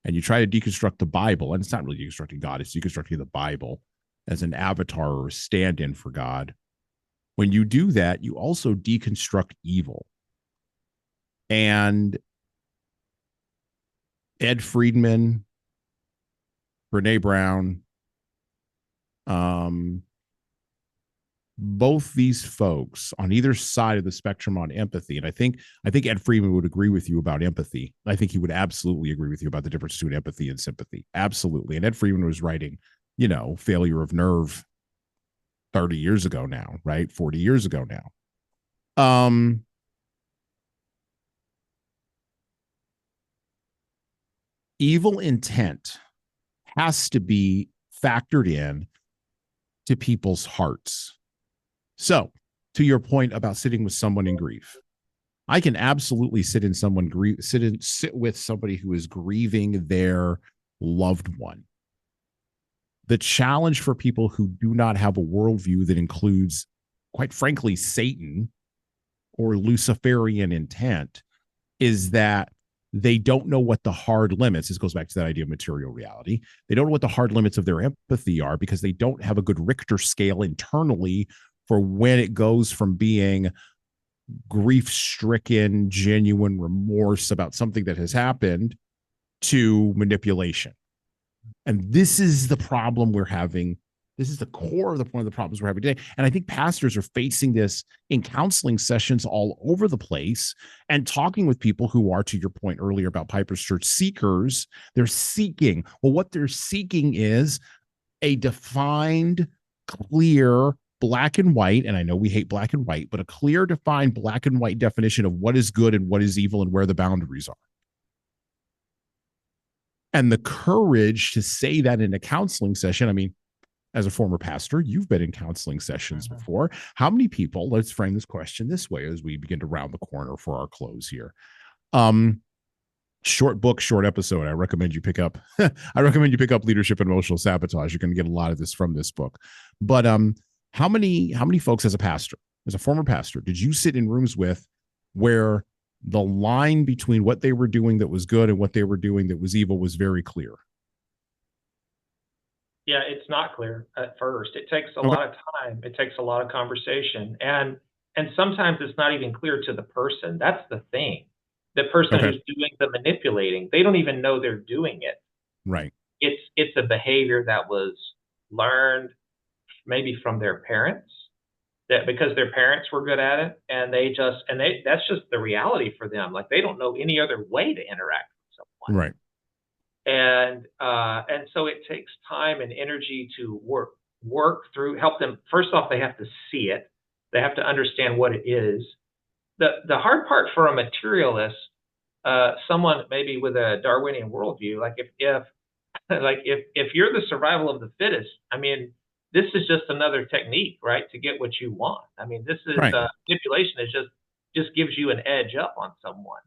and you try to deconstruct the Bible, and it's not really deconstructing God, it's deconstructing the Bible as an avatar or a stand-in for God. When you do that, you also deconstruct evil. And Ed Friedman, Brene Brown, both these folks on either side of the spectrum on empathy, and I think Ed Friedman would agree with you about empathy. I think he would absolutely agree with you about the difference between empathy and sympathy. Absolutely. And Ed Friedman was writing, Failure of Nerve 30 years ago now, right? 40 years ago now. Evil intent has to be factored in to people's hearts. So, to your point about sitting with someone in grief, I can absolutely sit with somebody who is grieving their loved one. The challenge for people who do not have a worldview that includes, quite frankly, Satan or Luciferian intent is that they don't know what the hard limits, this goes back to that idea of material reality. They don't know what the hard limits of their empathy are because they don't have a good Richter scale internally for when it goes from being grief-stricken, genuine remorse about something that has happened to manipulation. And this is the problem we're having. This is the core of one of the problems we're having today. And I think pastors are facing this in counseling sessions all over the place and talking with people who are, to your point earlier about Piper's Church, seekers. They're seeking. Well, what they're seeking is a defined, clear, black and white, and I know we hate black and white, but a clear, defined black and white definition of what is good and what is evil and where the boundaries are. And the courage to say that in a counseling session. I mean, as a former pastor, you've been in counseling sessions before. How many people, let's frame this question this way as we begin to round the corner for our close here. Short book, short episode. I recommend you pick up Leadership and Emotional Sabotage. You're going to get a lot of this from this book. But how many folks as a former pastor, did you sit in rooms with where the line between what they were doing that was good and what they were doing that was evil was very clear? Yeah, it's not clear at first. It takes a lot of time. It takes a lot of conversation. And sometimes it's not even clear to the person. That's the thing. The person who's doing the manipulating, they don't even know they're doing it. Right. It's a behavior that was learned maybe from their parents, that because their parents were good at it, and that's just the reality for them. Like, they don't know any other way to interact with someone. Right. And so it takes time and energy to work through, help them. First off, they have to see it. They have to understand what it is. The hard part for a materialist, someone maybe with a Darwinian worldview, like if you're the survival of the fittest, I mean, this is just another technique, right, to get what you want. I mean, this is manipulation is just gives you an edge up on someone.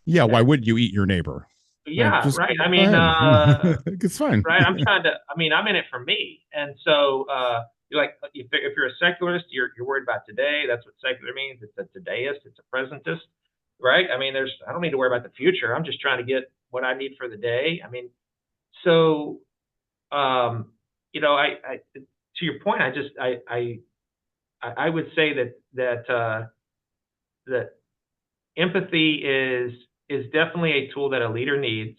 Yeah, why would you eat your neighbor? Yeah, right. I mean, it's fine. Right. I'm in it for me. And so, you're like, if you're a secularist, you're worried about today. That's what secular means. It's a todayist. It's a presentist, right? I mean, I don't need to worry about the future. I'm just trying to get what I need for the day. I mean, so, I to your point, I would say that empathy is definitely a tool that a leader needs,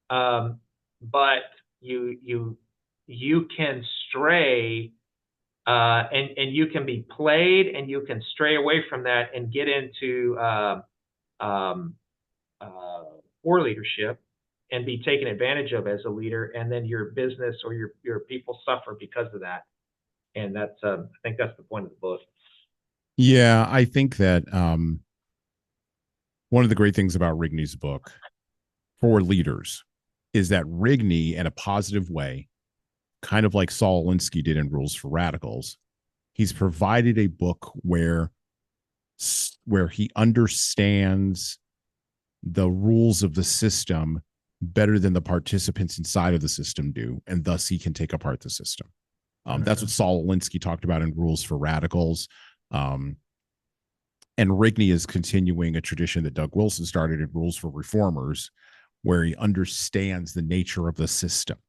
but you can stray, and you can be played, and you can stray away from that and get into poor leadership and be taken advantage of as a leader, and then your business or your people suffer because of that. And that's I think that's the point of the book. Yeah, I think that one of the great things about Rigney's book for leaders is that Rigney, in a positive way, kind of like Saul Alinsky did in Rules for Radicals, he's provided a book where he understands the rules of the system better than the participants inside of the system do, and thus he can take apart the system. That's what Saul Alinsky talked about in Rules for Radicals. And Rigney is continuing a tradition that Doug Wilson started in Rules for Reformers, where he understands the nature of the system.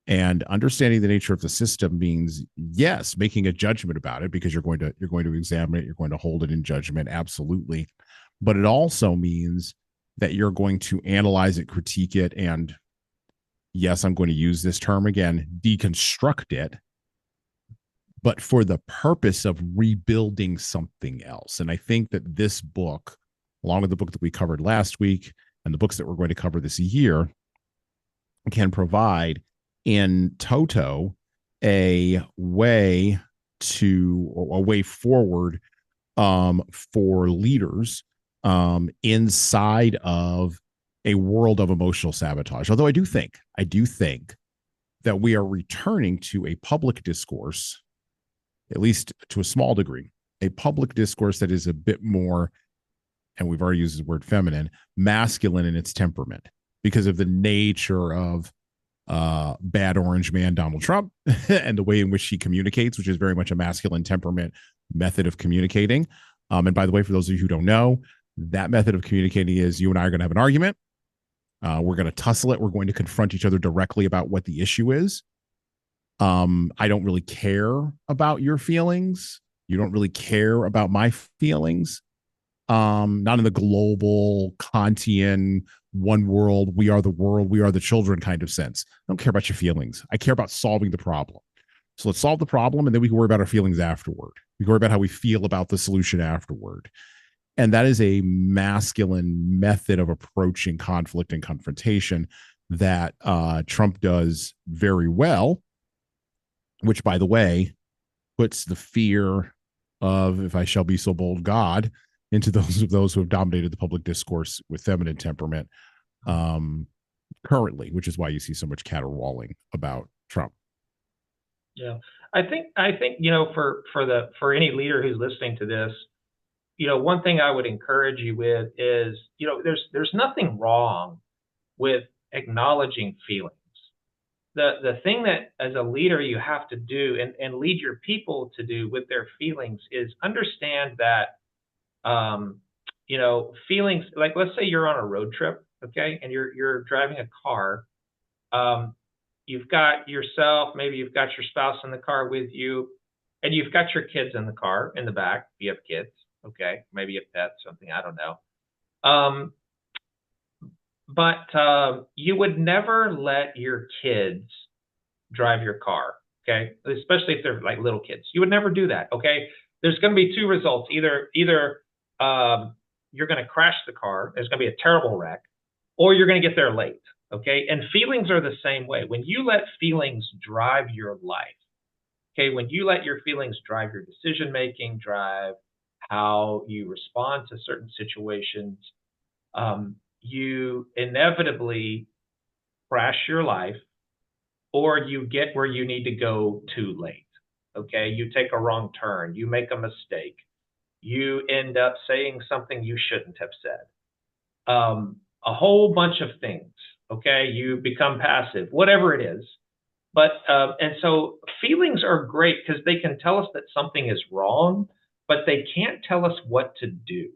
And understanding the nature of the system means, yes, making a judgment about it, because you're going to examine it, you're going to hold it in judgment, absolutely. But it also means that you're going to analyze it, critique it, and yes, I'm going to use this term again, deconstruct it, but for the purpose of rebuilding something else. And I think that this book, along with the book that we covered last week and the books that we're going to cover this year, can provide in toto a way forward for leaders inside of a world of emotional sabotage. Although I do think that we are returning to a public discourse, at least to a small degree, a public discourse that is a bit more, and we've already used the word feminine, masculine in its temperament, because of the nature of bad orange man Donald Trump and the way in which he communicates, which is very much a masculine temperament method of communicating. And by the way, for those of you who don't know, that method of communicating is you and I are going to have an argument. We're going to tussle it. We're going to confront each other directly about what the issue is. I don't really care about your feelings. You don't really care about my feelings. Not in the global Kantian one world, we are the world, we are the children kind of sense. I don't care about your feelings. I care about solving the problem. So let's solve the problem, and then we can worry about our feelings afterward. We can worry about how we feel about the solution afterward. And that is a masculine method of approaching conflict and confrontation that Trump does very well, which, by the way, puts the fear of, if I shall be so bold, God into those who have dominated the public discourse with feminine temperament. currently, which is why you see so much caterwauling about Trump. Yeah, I think for any leader who's listening to this, one thing I would encourage you with is, there's nothing wrong with acknowledging feelings. The thing that as a leader you have to do and lead your people to do with their feelings is understand that feelings, like let's say you're on a road trip, okay, and you're driving a car. You've got yourself, maybe you've got your spouse in the car with you, and you've got your kids in the car in the back. If you have kids, okay, maybe you have pets, something, I don't know. But you would never let your kids drive your car, okay? Especially if they're like little kids. You would never do that, okay? There's going to be two results. Either you're going to crash the car, there's going to be a terrible wreck, or you're going to get there late, okay? And feelings are the same way. When you let feelings drive your life, okay, when you let your feelings drive your decision making, drive how you respond to certain situations, you inevitably crash your life, or you get where you need to go too late. Okay, you take a wrong turn, you make a mistake, you end up saying something you shouldn't have said. A whole bunch of things. Okay, you become passive, whatever it is. But and so feelings are great because they can tell us that something is wrong, but they can't tell us what to do.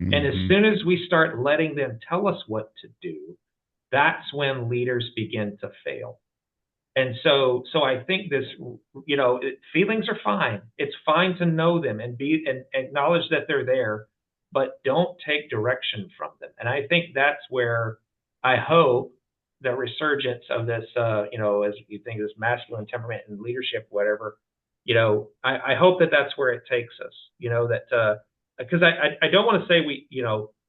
Mm-hmm. And as soon as we start letting them tell us what to do, that's when leaders begin to fail. And so I think this, feelings are fine. It's fine to know them and acknowledge that they're there, but don't take direction from them. And I think that's where I hope the resurgence of this, as you think this masculine temperament and leadership, whatever, I hope that that's where it takes us. Because I don't want to say we,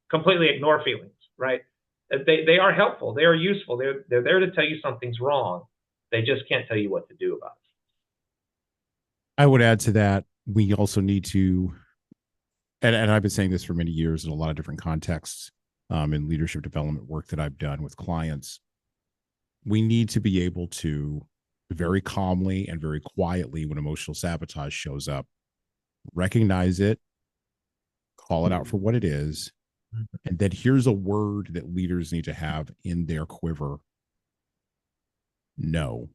completely ignore feelings, right? They are helpful. They are useful. They're there to tell you something's wrong. They just can't tell you what to do about it. I would add to that, we also need to, and I've been saying this for many years in a lot of different contexts, in leadership development work that I've done with clients, we need to be able to very calmly and very quietly, when emotional sabotage shows up, recognize it, call it out for what it is, and then here's a word that leaders need to have in their quiver. No.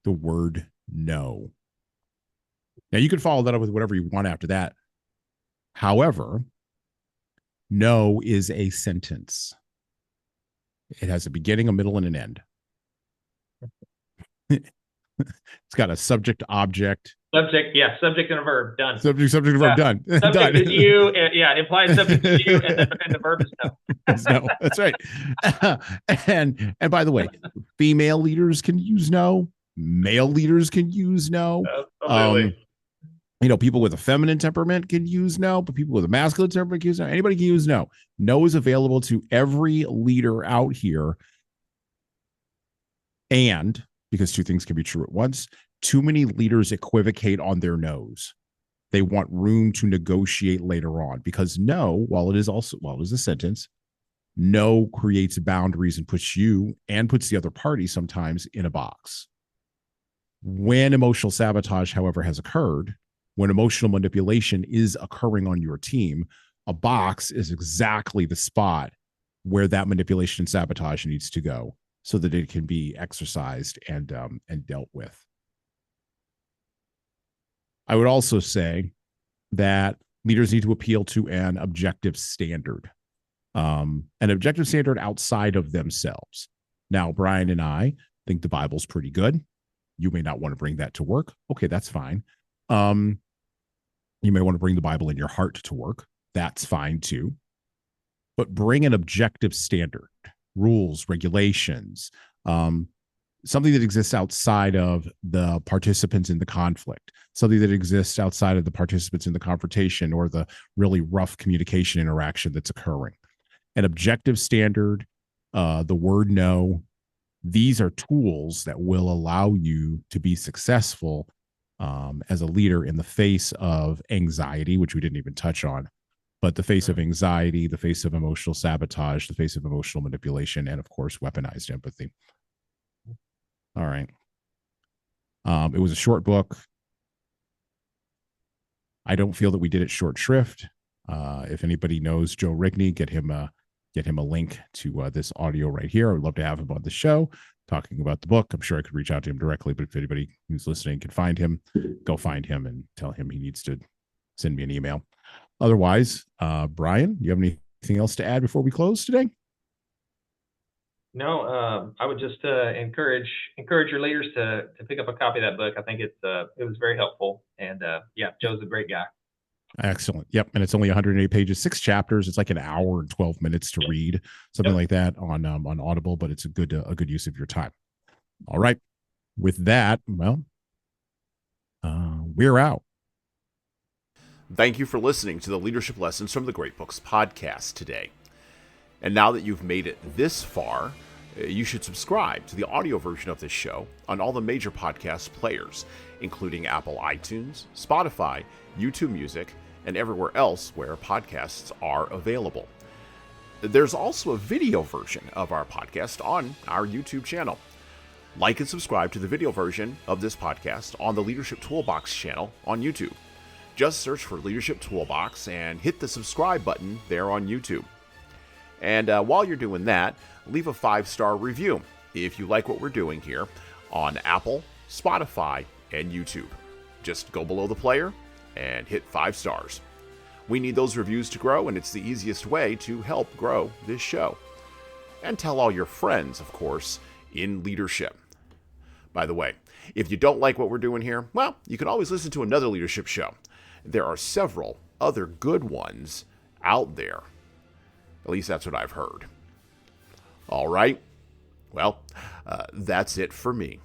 The word no. Now, you can follow that up with whatever you want after that. However, no is a sentence. It has a beginning, a middle, and an end. It's got a subject, object. Subject and a verb. Done. Subject and verb. Done. Subject done. is you. Implied subject is you, and the verb is no. No, that's right. And by the way, female leaders can use no. Male leaders can use no. People with a feminine temperament can use no, but people with a masculine temperament can use no. Anybody can use no. No is available to every leader out here. And because two things can be true at once, too many leaders equivocate on their no's. They want room to negotiate later on, because no, while it is a sentence, no creates boundaries and puts the other party sometimes in a box. When emotional sabotage, however, has occurred, when emotional manipulation is occurring on your team, a box is exactly the spot where that manipulation and sabotage needs to go, so that it can be exercised and dealt with. I would also say that leaders need to appeal to an objective standard outside of themselves. Now, Brian and I think the Bible's pretty good. You may not want to bring that to work. Okay, that's fine. You may want to bring the Bible in your heart to work. That's fine too. But bring an objective standard, rules, regulations, something that exists outside of the participants in the conflict, something that exists outside of the participants in the confrontation or the really rough communication interaction that's occurring. An objective standard, the word no, these are tools that will allow you to be successful as a leader in the face of anxiety, which we didn't even touch on, but the face of anxiety, the face of emotional sabotage, the face of emotional manipulation, and of course, weaponized empathy. All right. It was a short book. I don't feel that we did it short shrift. If anybody knows Joe Rigney, get him a link to this audio right here. I would love to have him on the show talking about the book. I'm sure I could reach out to him directly, but if anybody who's listening can find him, go find him and tell him he needs to send me an email. Otherwise, Brian, you have anything else to add before we close today? No, I would just encourage your leaders to pick up a copy of that book. I think it was very helpful, and yeah, Joe's a great guy. Excellent. Yep, and it's only 108 pages, 6 chapters. It's like an hour and 12 minutes to read, something like that on Audible. But it's a good use of your time. All right. With that, well, we're out. Thank you for listening to the Leadership Lessons from the Great Books podcast today. And now that you've made it this far, you should subscribe to the audio version of this show on all the major podcast players, including Apple iTunes, Spotify, YouTube Music, and everywhere else where podcasts are available. There's also a video version of our podcast on our YouTube channel. Like and subscribe to the video version of this podcast on the Leadership Toolbox channel on YouTube. Just search for Leadership Toolbox and hit the subscribe button there on YouTube. And while you're doing that, leave a 5-star review if you like what we're doing here on Apple, Spotify, and YouTube. Just go below the player and hit 5 stars. We need those reviews to grow, and it's the easiest way to help grow this show. And tell all your friends, of course, in leadership. By the way, if you don't like what we're doing here, well, you can always listen to another leadership show. There are several other good ones out there. At least that's what I've heard. All right. Well, that's it for me.